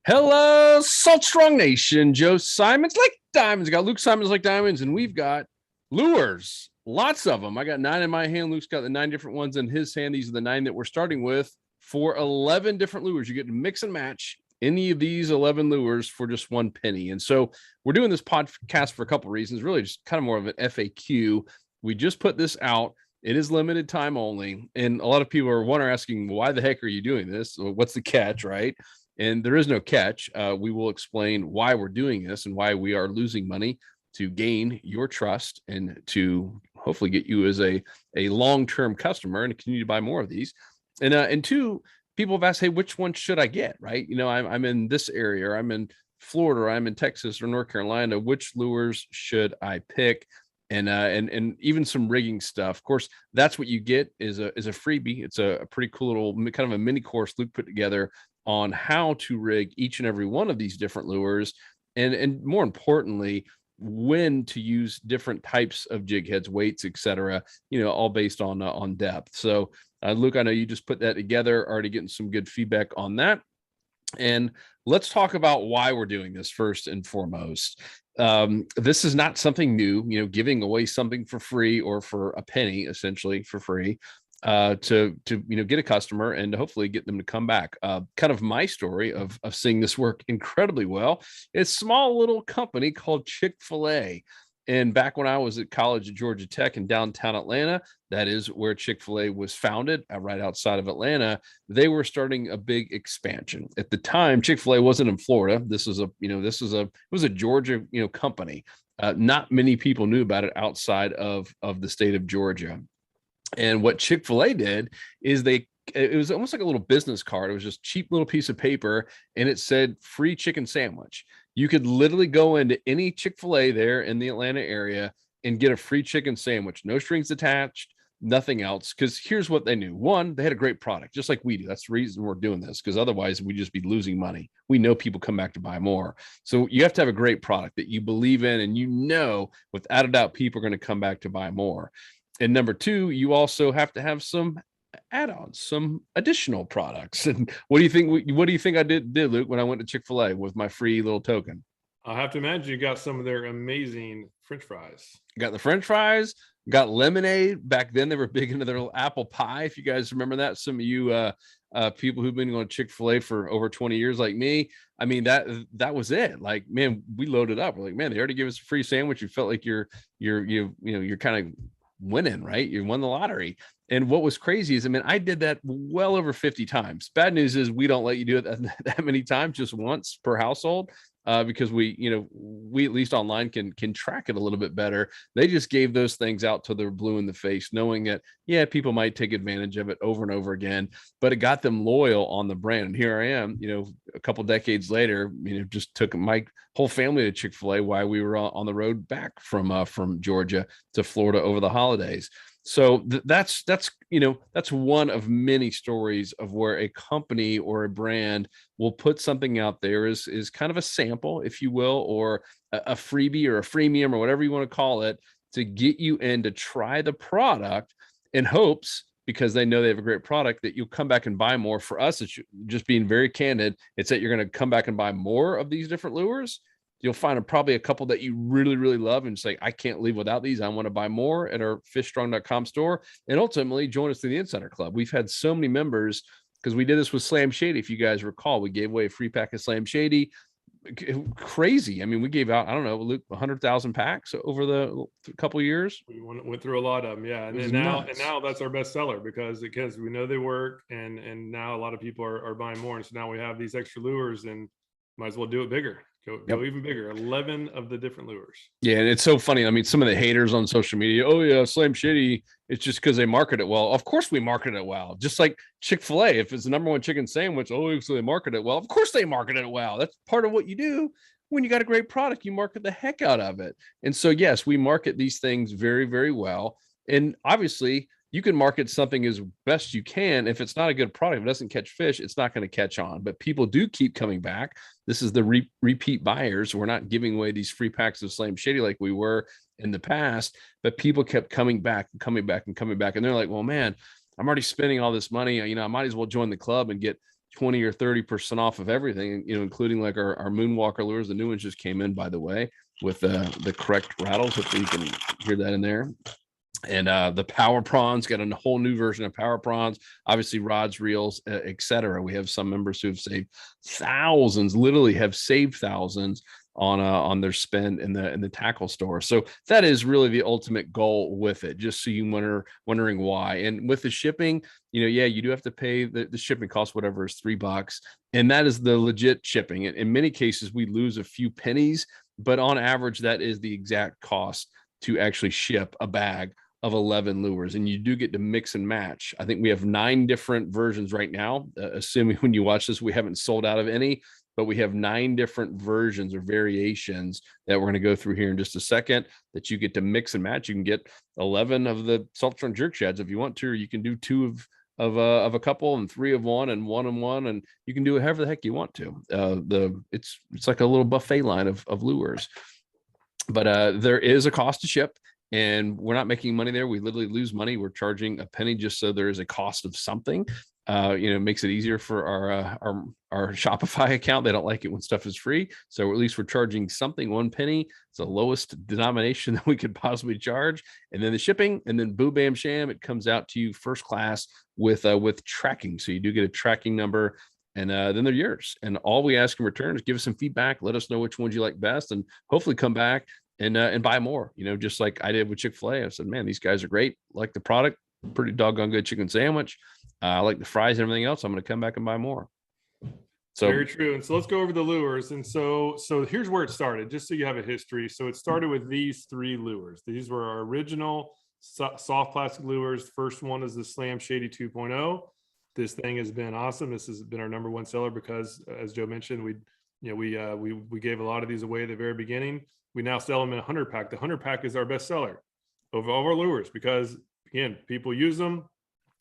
Hello, Salt Strong Nation. Joe Simons like diamonds. Got Luke Simons like diamonds, and we've got lures. Lots of them. I got 9 in my hand. Luke's got the 9 different ones in his hand. These are the 9 that we're starting with for 11 different lures. You get to mix and match any of these 11 lures for just 1 penny. And so we're doing this podcast for a couple of reasons, really just kind of more of an FAQ. We just put this out. It is limited time only. And a lot of people are asking, why the heck are you doing this? What's the catch, right? And there is no catch. We will explain why we're doing this and why we are losing money to gain your trust and to hopefully get you as a long-term customer and continue to buy more of these. And two, people have asked, hey, which one should I get? Right? You know, I'm in this area, or I'm in Florida, or I'm in Texas or North Carolina. Which lures should I pick? And even some rigging stuff. Of course, that's what you get is a freebie. It's a pretty cool little kind of a mini course Luke put together on how to rig each and every one of these different lures, and more importantly, when to use different types of jig heads, weights, etc. You know, all based on depth. So, Luke, I know you just put that together. Already getting some good feedback on that. And let's talk about why we're doing this first and foremost. This is not something new, you know, giving away something for free or for a penny, essentially for free, to get a customer and hopefully get them to come back. Kind of my story of seeing this work incredibly well. It's a small little company called Chickfila. And back when I was at college at Georgia Tech in downtown Atlanta, that is where Chick-fil-A was founded, right outside of Atlanta. They were starting a big expansion. At the time, Chick-fil-A wasn't in Florida. It was a Georgia, company. Not many people knew about it outside of the state of Georgia. And what Chick-fil-A did is it was almost like a little business card. It was just cheap little piece of paper, and it said free chicken sandwich. You could literally go into any Chick-fil-A there in the Atlanta area and get a free chicken sandwich, no strings attached, nothing else. Because here's what they knew. One, they had a great product, just like we do. That's the reason we're doing this, because otherwise we'd just be losing money. We know people come back to buy more. So you have to have a great product that you believe in, and without a doubt, people are going to come back to buy more. And number two, you also have to have some add-ons, some additional products. And what do you think? What do you think I did, Luke, when I went to Chick-fil-A with my free little token? I have to imagine you got some of their amazing French fries. Got the French fries. Got lemonade. Back then, they were big into their little apple pie. If you guys remember that, some of you people who've been going to Chick-fil-A for over 20 years, like me, I mean that was it. Like, man, we loaded up. We're like, man, they already gave us a free sandwich. You felt like you're kind of winning, right? You won the lottery. And what was crazy is, I mean, I did that well over 50 times. Bad news is we don't let you do it that many times, just once per household, because we at least online can track it a little bit better. They just gave those things out till they're blue in the face, knowing that, yeah, people might take advantage of it over and over again, but it got them loyal on the brand. And here I am, a couple decades later, just took my whole family to Chick-fil-A while we were on the road back from Georgia to Florida over the holidays. So that's one of many stories of where a company or a brand will put something out there is kind of a sample, if you will, or a freebie or a freemium or whatever you want to call it, to get you in to try the product in hopes, because they know they have a great product, that you'll come back and buy more. For us, it's just being very candid. It's that you're going to come back and buy more of these different lures. You'll find probably a couple that you really, really love and say, I can't leave without these. I want to buy more at our fishstrong.com store, and ultimately join us through the Insider Club. We've had so many members, because we did this with Slam Shady. If you guys recall, we gave away a free pack of Slam Shady. Crazy. I mean, we gave out, I don't know, Luke, 100,000 packs over the couple of years. We went through a lot of them. Yeah. And now that's our best seller because we know they work, and now a lot of people are buying more. And so now we have these extra lures, and might as well do it bigger. Go even bigger. 11 of the different lures. Yeah, and it's so funny. I mean, some of the haters on social media, oh yeah, Slam Shady, it's just because they market it well. Of course we market it well. Just like Chick-fil-A, if it's the number one chicken sandwich, so they market it well. Of course they market it well. That's part of what you do. When you got a great product, you market the heck out of it. And so, yes, we market these things very, very well. And obviously, you can market something as best you can. If it's not a good product, if it doesn't catch fish, it's not going to catch on. But people do keep coming back. This is the repeat buyers. We're not giving away these free packs of Slam Shady like we were in the past, but people kept coming back and coming back and coming back. And they're like, well, man, I'm already spending all this money. I might as well join the club and get 20 or 30% off of everything, including like our Moonwalker lures. The new ones just came in, by the way, with the correct rattles. Hopefully you can hear that in there. And the power prawns, got a whole new version of power prawns, obviously rods, reels, etc. We have some members who have saved thousands, literally have saved thousands on their spend in the tackle store. So that is really the ultimate goal with it, just so you wondering why. And with the shipping, you do have to pay the shipping cost, whatever is $3, and that is the legit shipping. In many cases we lose a few pennies, but on average that is the exact cost to actually ship a bag of 11 lures. And you do get to mix and match. I think we have 9 different versions right now, assuming when you watch this we haven't sold out of any, but we have 9 different versions or variations that we're going to go through here in just a second that you get to mix and match. You can get 11 of the Saltstrong jerk shads if you want to, or you can do 2 of a couple and 3 of one and 1 and 1, and you can do it however the heck you want to. It's like a little buffet line of lures. But there is a cost to ship, and we're not making money there. We literally lose money. We're charging a penny just so there is a cost of something. It makes it easier for our Shopify account. They don't like it when stuff is free, so at least we're charging something. 1 penny. It's the lowest denomination that we could possibly charge, and then the shipping, and then boo bam sham, it comes out to you first class with tracking. So you do get a tracking number. And then they're yours. And all we ask in return is give us some feedback. Let us know which ones you like best, and hopefully come back and buy more. Just like I did with Chick-fil-A. I said, man, these guys are great. Like the product, pretty doggone good chicken sandwich. I like the fries and everything else. I'm going to come back and buy more. So very true. And so let's go over the lures. And so here's where it started, just so you have a history. So it started with these 3 lures. These were our original soft plastic lures. First one is the Slam Shady 2.0. This thing has been awesome. This has been our #1 seller because, as Joe mentioned, we gave a lot of these away at the very beginning. We now sell them in a 100 pack. The 100 pack is our best seller of all our lures because, again, people use them.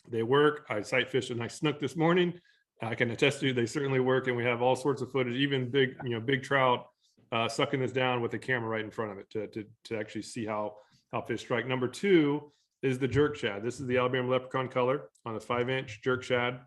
They work. I sight fished a nice snook this morning. I can attest to you, they certainly work, and we have all sorts of footage, even big trout sucking this down with a camera right in front of it to actually see how fish strike. Number 2 is the jerk shad. This is the Alabama Leprechaun color on a 5-inch jerk shad.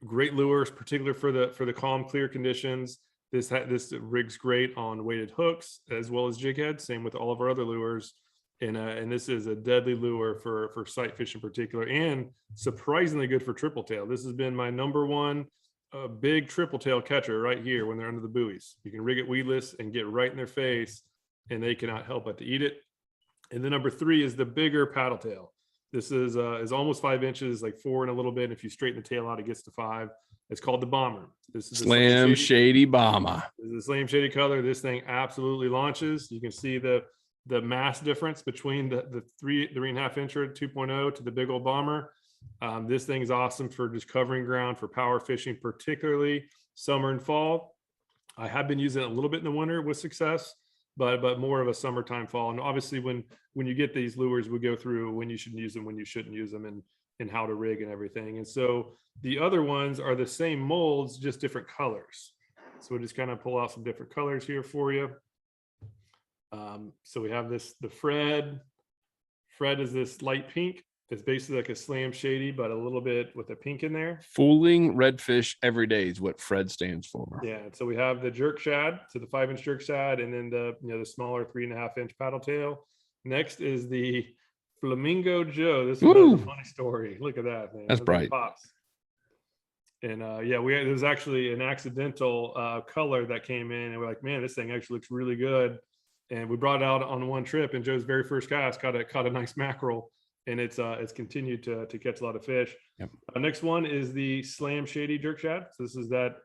Great lures, particular for the calm, clear conditions. This rigs great on weighted hooks as well as jig heads. Same with all of our other lures. And this is a deadly lure for sight fish in particular, and surprisingly good for triple tail. This has been my #1 big triple tail catcher right here when they're under the buoys. You can rig it weedless and get right in their face, and they cannot help but to eat it. And then number 3 is the bigger paddle tail. This is almost 5 inches, like 4 and a little bit. And if you straighten the tail out, it gets to 5. It's called the Bomber. This is the Slam Shady Bomber. This is the Slam Shady color. This thing absolutely launches. You can see the mass difference between the 3.5 incher 2.0 to the big old Bomber. This thing is awesome for just covering ground for power fishing, particularly summer and fall. I have been using it a little bit in the winter with success, but more of a summertime, fall. And obviously when you get these lures, we go through when you should use them, when you shouldn't use them, and how to rig and everything. And so the other ones are the same molds, just different colors. So we'll just kind of pull out some different colors here for you. So we have the Fred. Fred is this light pink. It's basically like a Slam Shady, but a little bit with a pink in there. Fooling redfish every day is what Fred stands for. Yeah. So we have the jerk shad, so the 5-inch jerk shad, and then the smaller 3.5-inch paddle tail. Next is the Flamingo Joe. This is a funny story. Look at that, man. That's bright. Pops. And there was actually an accidental color that came in, and we're like, man, this thing actually looks really good. And we brought it out on one trip, and Joe's very first cast caught a nice mackerel, and it's continued to catch a lot of fish. Yep. Next one is the Slam Shady jerk shad. So this is that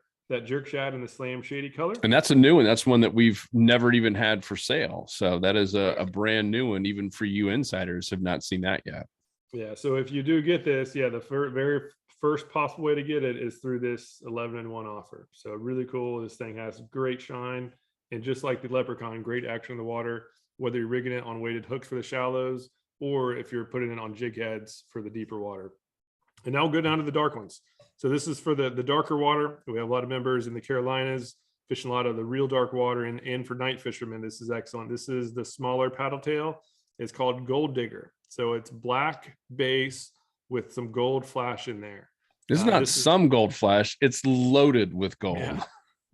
jerk shad in the Slam Shady color. And that's a new one. That's one that we've never even had for sale. So that is a brand new one. Even for you insiders have not seen that yet. Yeah. So if you do get this, the very first possible way to get it is through this 11-in-1 offer. So really cool. This thing has great shine. And just like the Leprechaun, great action in the water, whether you're rigging it on weighted hooks for the shallows, or if you're putting it on jig heads for the deeper water. And now we'll go down to the dark ones. So this is for the darker water. We have a lot of members in the Carolinas fishing a lot of the real dark water, and for night fishermen, this is excellent. This is the smaller paddle tail. It's called Gold Digger. So it's black base with some gold flash in there. This is not some gold flesh. It's loaded with gold. Yeah.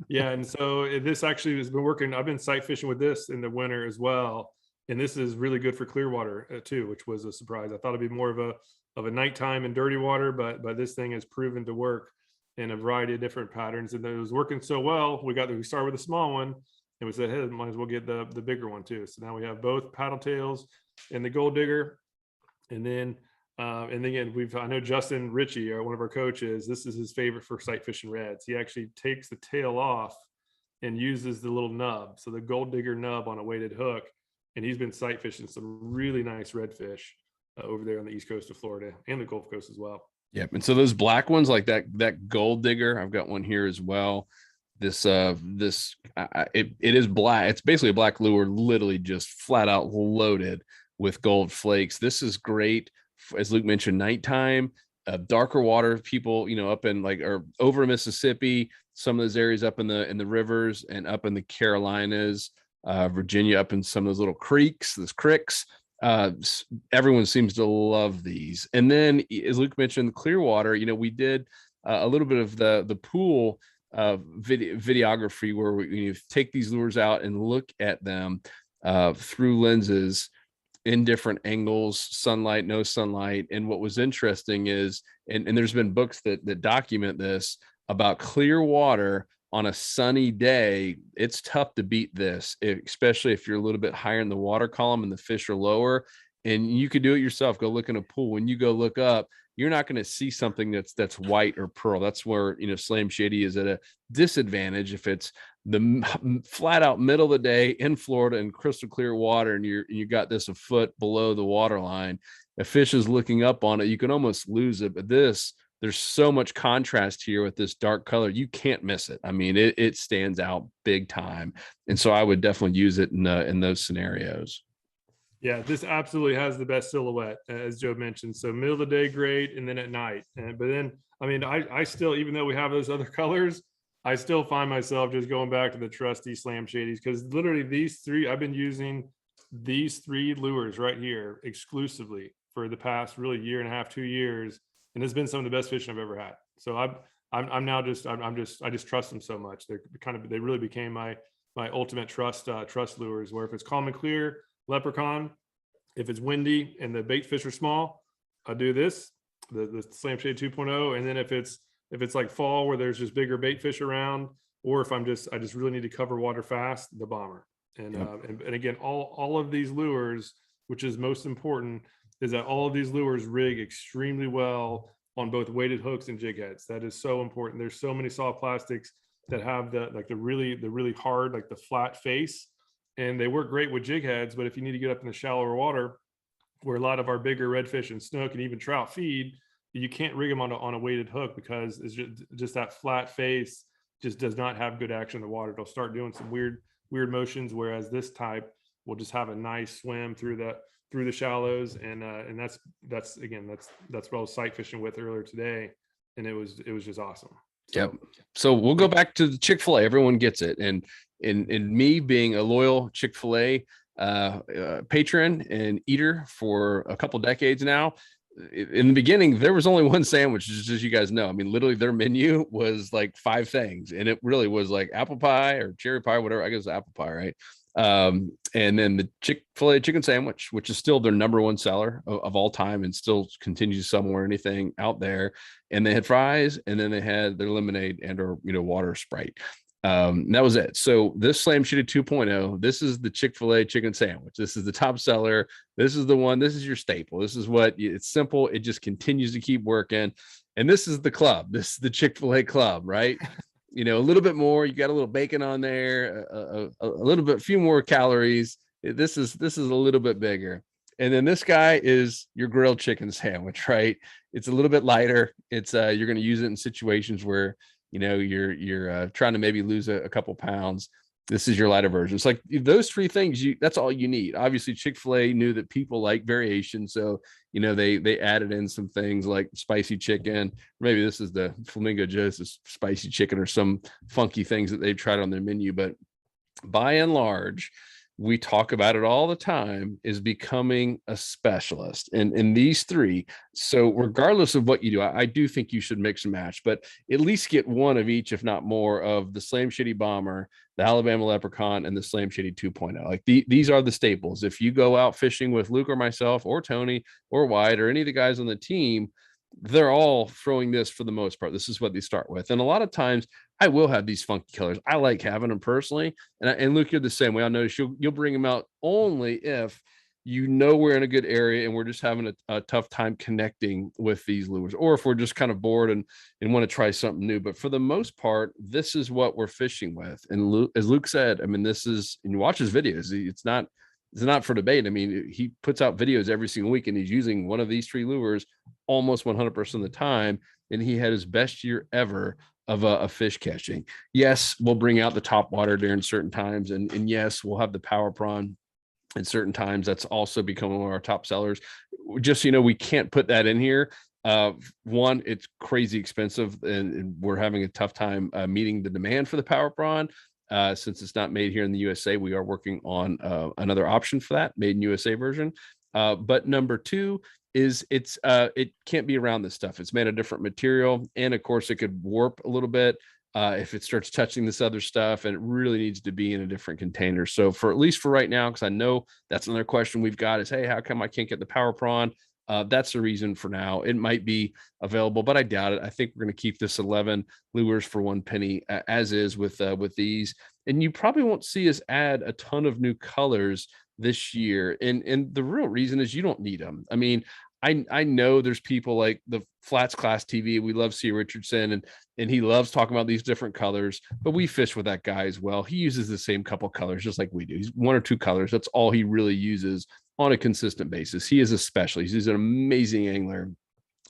Yeah. And so this actually has been working. I've been sight fishing with this in the winter as well. And this is really good for clear water too, which was a surprise. I thought it'd be more of a nighttime and dirty water, but this thing has proven to work in a variety of different patterns. And it was working so well. We started with a small one and we said, hey, might as well get the bigger one too. So now we have both paddle tails and the gold digger. And then again, I know Justin Ritchie, one of our coaches, this is his favorite for sight fishing reds. He actually takes the tail off and uses the little nub. So the gold digger nub on a weighted hook. And he's been sight fishing some really nice redfish over there on the east coast of Florida and the Gulf Coast as well. Yep. And so those black ones, like that gold digger, I've got one here as well. It is black. It's basically a black lure, literally just flat out loaded with gold flakes. This is great, as Luke mentioned, nighttime, darker water. People, up in or over Mississippi, some of those areas up in the rivers and up in the Carolinas, Virginia, up in some of those little creeks, everyone seems to love these. And then, as Luke mentioned, Clearwater, we did a little bit of the pool videography where we take these lures out and look at them through lenses in different angles, sunlight, no sunlight. And what was interesting is, and there's been books that document this, about clear water on a sunny day. It's tough to beat this, especially if you're a little bit higher in the water column and the fish are lower. And you could do it yourself. Go look in a pool. When you go look up, you're not going to see something that's white or pearl. That's where, Slam Shady is at a disadvantage. If it's the flat out middle of the day in Florida in crystal clear water, and you got this a foot below the water line, a fish is looking up on it, you can almost lose it. But there's so much contrast here with this dark color. You can't miss it. I mean, it stands out big time. And so I would definitely use it in those scenarios. Yeah, this absolutely has the best silhouette, as Joe mentioned. So middle of the day, great. And then at night. But then, I mean, I still, even though we have those other colors, I still find myself just going back to the trusty Slam Shadies, because literally I've been using these three lures right here exclusively for the past really year and a half, 2 years. And it's been some of the best fishing I've ever had. So I just trust them so much. They really became my ultimate trust lures, where if it's calm and clear, leprechaun. If it's windy and the bait fish are small, I do this, the Slam Shade 2.0. And then if it's like fall where there's just bigger bait fish around, or if I just really need to cover water fast, the bomber. And and again, all of these lures, which is most important, is that all of these lures rig extremely well on both weighted hooks and jig heads. That is so important. There's so many soft plastics that have the really hard, like the flat face, and they work great with jig heads. But if you need to get up in the shallower water, where a lot of our bigger redfish and snook and even trout feed, you can't rig them on a weighted hook, because it's just that flat face just does not have good action in the water. It'll start doing some weird motions, whereas this type will just have a nice swim through the shallows. And that's what I was sight fishing with earlier today, and it was just awesome. Yep. So we'll go back to the Chick-fil-A. Everyone gets it. And in me being a loyal Chick-fil-A patron and eater for a couple decades now, in the beginning, there was only one sandwich, just as you guys know. I mean, literally their menu was like 5 things, and it really was like apple pie or cherry pie, whatever. I guess apple pie, right? And then the Chick-fil-A chicken sandwich, which is still their number one seller of all time and still continues to sell more than anything out there. And they had fries, and then they had their lemonade and or water Sprite. That was it. So this Slam Shady 2.0, this is the Chick-fil-A chicken sandwich. This is the top seller. This is the one. This is your staple. This is it's simple. It just continues to keep working. And this is the club. This is the Chick-fil-A club, right? A little bit more. You got a little bacon on there, a little bit, few more calories. This is a little bit bigger. And then this guy is your grilled chicken sandwich, right? It's a little bit lighter. It's you're going to use it in situations where you're trying to maybe lose a couple pounds. This is your lighter version. It's like those 3 things, that's all you need. Obviously, Chick-fil-A knew that people like variation. So, they added in some things like spicy chicken. Maybe this is the Flamingo Joe's spicy chicken or some funky things that they've tried on their menu. But by and large, we talk about it all the time, is becoming a specialist in these three. So regardless of what you do, I do think you should mix and match, but at least get one of each, if not more, of the Slam Shady Bomber, the Alabama Leprechaun, and the Slam Shady 2.0. Like these are the staples. If you go out fishing with Luke or myself or Tony or Wyatt or any of the guys on the team, they're all throwing this for the most part. This is what they start with. And a lot of times I will have these funky colors. I like having them personally. And Luke, you're the same way. I notice you'll bring them out only if you know we're in a good area and we're just having a tough time connecting with these lures, or if we're just kind of bored and want to try something new. But for the most part, this is what we're fishing with. And Luke, as Luke said, I mean, this is, and you watch his videos, it's not for debate. I mean, he puts out videos every single week and he's using one of these three lures almost 100% of the time. And he had his best year ever of a fish catching. Yes, we'll bring out the top water during certain times. And yes, we'll have the power prawn at certain times. That's also become one of our top sellers. Just, we can't put that in here. One, it's crazy expensive and we're having a tough time meeting the demand for the power prawn. Since it's not made here in the USA, we are working on another option for that, made in USA version. But number two is it can't be around this stuff. It's made of different material, and of course it could warp a little bit if it starts touching this other stuff, and it really needs to be in a different container. So for at least for right now, because I know that's another question we've got is, hey, how come I can't get the power prawn? That's the reason for now. It might be available, but I doubt it. I think we're going to keep this 11 lures for one penny as is with these. And you probably won't see us add a ton of new colors this year. And the real reason is you don't need them. I mean, I know there's people like the Flats Class TV. We love C. Richardson, and he loves talking about these different colors, but we fish with that guy as well. He uses the same couple colors just like we do. He's one or two colors. That's all he really uses on a consistent basis. He is a specialist. He's an amazing angler,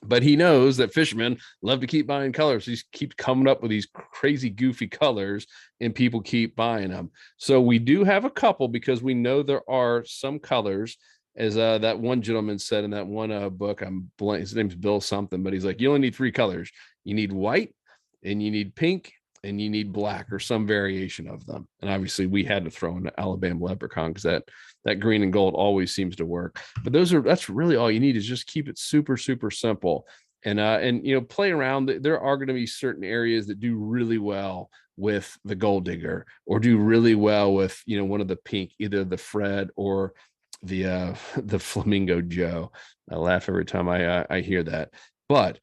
but he knows that fishermen love to keep buying colors. He keeps coming up with these crazy, goofy colors, and people keep buying them. So we do have a couple because we know there are some colors, as that one gentleman said in that one book. I'm blank. His name's Bill something, but he's like, you only need three colors. You need white, and you need pink, and you need black, or some variation of them. And obviously we had to throw in the Alabama Leprechaun because that green and gold always seems to work. But that's really all you need, is just keep it super, super simple. And play around. There are going to be certain areas that do really well with the gold digger, or do really well with, one of the pink, either the Fred or the Flamingo Joe. I laugh every time I hear that. But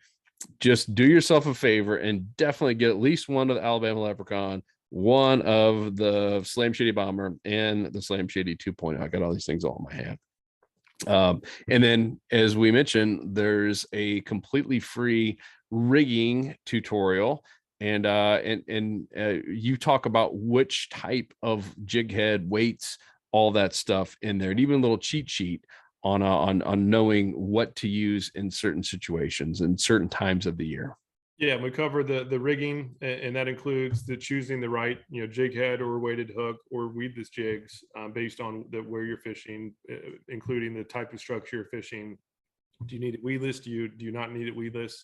just do yourself a favor and definitely get at least one of the Alabama Leprechaun, one of the Slam Shady Bomber, and the Slam Shady 2.0. I got all these things all in my hand. And then, as we mentioned, there's a completely free rigging tutorial. And you talk about which type of jig head, weights, all that stuff in there, and even a little cheat sheet on knowing what to use in certain situations and certain times of the year. Yeah, we cover the rigging, and that includes choosing the right jig head or weighted hook or weedless jigs based on where you're fishing, including the type of structure you're fishing. Do you need it weedless? Do you not need it weedless?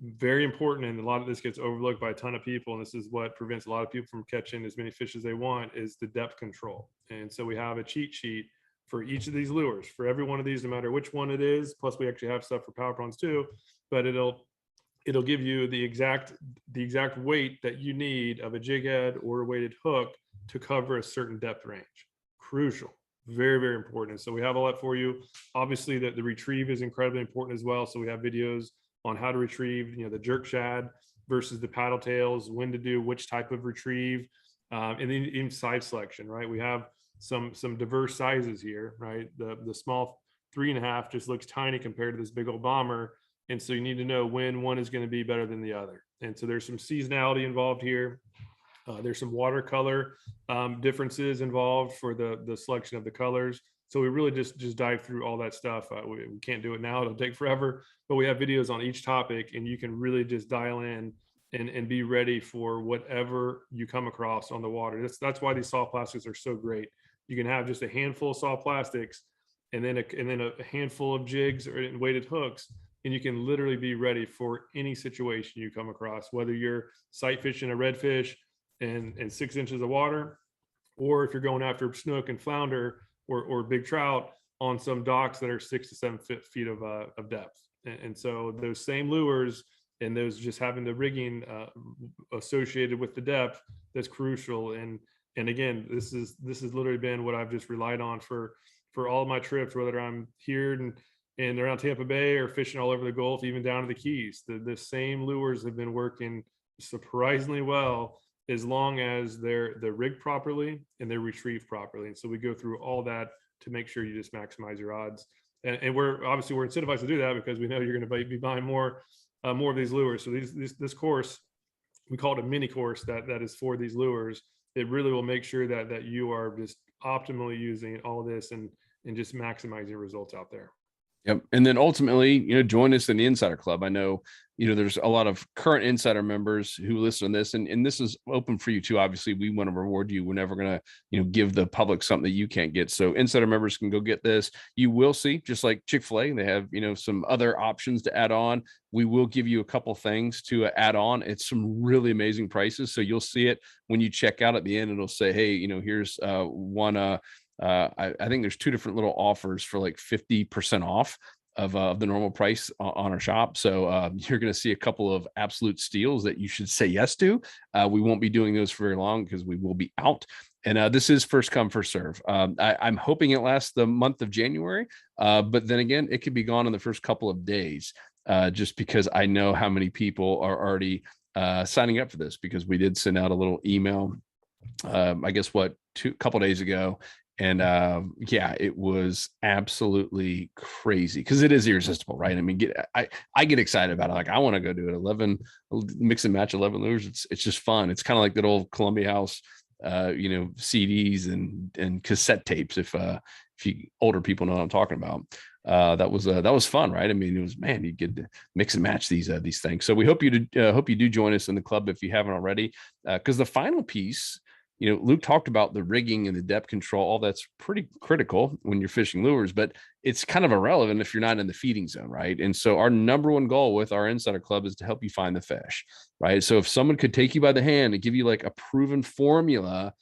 Very important, and a lot of this gets overlooked by a ton of people, and this is what prevents a lot of people from catching as many fish as they want, is the depth control. And so we have a cheat sheet for each of these lures, for every one of these, no matter which one it is. Plus we actually have stuff for power prawns too, but it'll give you the exact weight that you need of a jig head or a weighted hook to cover a certain depth range. Crucial, very, very important. And so we have all that for you. Obviously the retrieve is incredibly important as well. So we have videos on how to retrieve, the jerk shad versus the paddle tails, when to do which type of retrieve, and then even size selection, right? We have some diverse sizes here, right? The small 3.5 just looks tiny compared to this big old bomber. And so you need to know when one is going to be better than the other. And so there's some seasonality involved here. There's some watercolor differences involved for the selection of the colors. So we really just dive through all that stuff. We can't do it now. It'll take forever, but we have videos on each topic, and you can really just dial in and be ready for whatever you come across on the water. That's why these soft plastics are so great. You can have just a handful of soft plastics and then a handful of jigs or weighted hooks, and you can literally be ready for any situation you come across, whether you're sight fishing a redfish in 6 inches of water, or if you're going after snook and flounder or big trout on some docks that are 6 to 7 feet of depth. And so those same lures and those just having the rigging associated with the depth, that's crucial. And again, this has literally been what I've just relied on for all of my trips, whether I'm here and around Tampa Bay or fishing all over the Gulf, even down to the Keys. The same lures have been working surprisingly well, as long as they're rigged properly and they're retrieved properly. And so we go through all that to make sure you just maximize your odds. And we're incentivized to do that because we know you're going to be buying more of these lures. So this course, we call it a mini course that is for these lures. It really will make sure that you are just optimally using all this and just maximizing results out there. Yep. And then ultimately, join us in the Insider Club. I know, there's a lot of current Insider members who listen to this, and this is open for you too. Obviously, we want to reward you. We're never going to, give the public something that you can't get. So Insider members can go get this. You will see, just like Chick-fil-A, they have, some other options to add on. We will give you a couple things to add on. It's some really amazing prices. So you'll see it when you check out at the end. It'll say, hey, here's one, I think there's 2 different little offers for like 50% off of the normal price on our shop. So you're going to see a couple of absolute steals that you should say yes to. We won't be doing those for very long because we will be out. And this is first come, first serve. I'm hoping it lasts the month of January. But then again, it could be gone in the first couple of days just because I know how many people are already signing up for this, because we did send out a little email, I guess couple days ago. And yeah, it was absolutely crazy because it is irresistible, right? I mean, I get excited about it. Like, I want to go do it. 11 mix and match 11 lures. It's just fun. It's kind of like that old Columbia House, CDs and cassette tapes. If you older people know what I'm talking about. That was fun, right? I mean, it was, man, you get to mix and match these things. So we hope you do join us in the club if you haven't already, because the final piece, Luke talked about the rigging and the depth control. All that's pretty critical when you're fishing lures, but it's kind of irrelevant if you're not in the feeding zone, right? And so our number one goal with our Insider Club is to help you find the fish, right? So if someone could take you by the hand and give you like a proven formula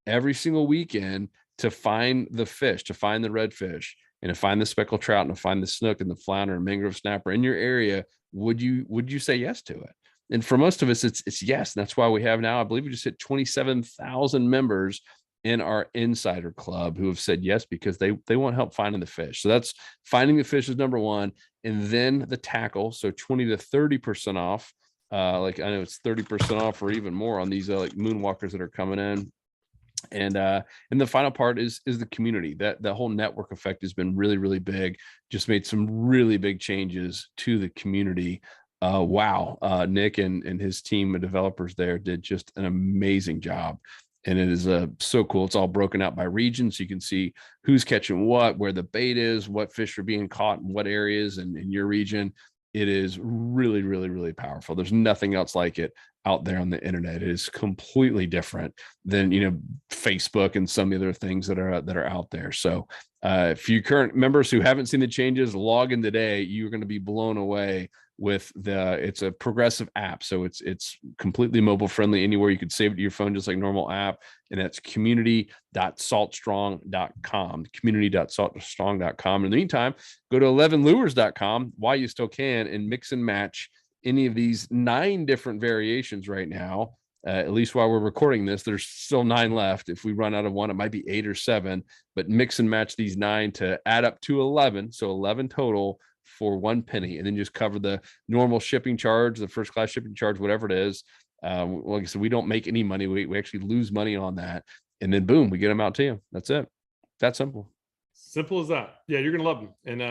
every single weekend to find the fish, to find the redfish, and to find the speckled trout, and to find the snook and the flounder and mangrove snapper in your area, would you say yes to it? And for most of us, it's yes. And that's why we have now, I believe we just hit 27,000 members in our Insider Club who have said yes, because they want help finding the fish. So that's finding the fish is number one. And then the tackle. So 20 to 30% off. Like, I know it's 30% off or even more on these like moonwalkers that are coming in. And the final part is the community. That whole network effect has been really, really big. Just made some really big changes to the community. Wow. Nick and his team of developers there did just an amazing job. And it is so cool. It's all broken out by region, so you can see who's catching what, where the bait is, what fish are being caught in what areas and in your region. It is really, really, really powerful. There's nothing else like it out there on the internet. It is completely different than, Facebook and some other things that are out there. So if you current members who haven't seen the changes, log in today. You're going to be blown away with it's a progressive app. So it's completely mobile friendly. Anywhere you could save it to your phone, just like normal app. And that's community.saltstrong.com, community.saltstrong.com. In the meantime, go to 11lures.com while you still can and mix and match any of these 9 different variations right now. At least while we're recording this, there's still 9 left. If we run out of one, it might be 8 or 7, but mix and match these 9 to add up to 11. So 11 total for $1 penny, and then just cover the normal shipping charge, the first class shipping charge, whatever it is. Like I said, we don't make any money. We actually lose money on that. And then boom, we get them out to you. That's it. That simple. Simple as that. Yeah, you're gonna love them. And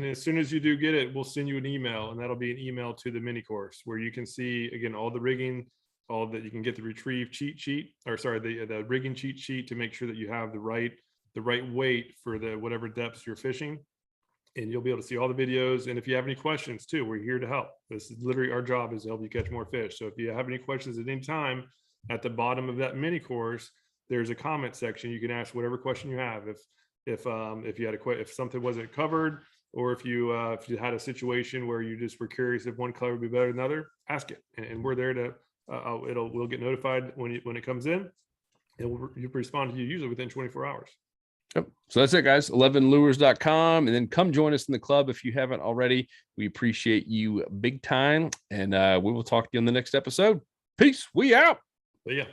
as soon as you do get it, we'll send you an email, and that'll be an email to the mini course where you can see again all the rigging, all that you can get the retrieve cheat sheet, or sorry, the rigging cheat sheet to make sure that you have the right weight for the whatever depths you're fishing. And you'll be able to see all the videos. And if you have any questions too, we're here to help. This is literally our job, is to help you catch more fish. So if you have any questions at any time, at the bottom of that mini course, there's a comment section. You can ask whatever question you have. If you had if something wasn't covered, or if you had a situation where you just were curious if one color would be better than another, ask it. And we're there to we'll get notified when it comes in. will respond to you usually within 24 hours. Yep. So that's it, guys. 11lures.com. And then come join us in the club if you haven't already. We appreciate you big time. And we will talk to you on the next episode. Peace. We out. See ya.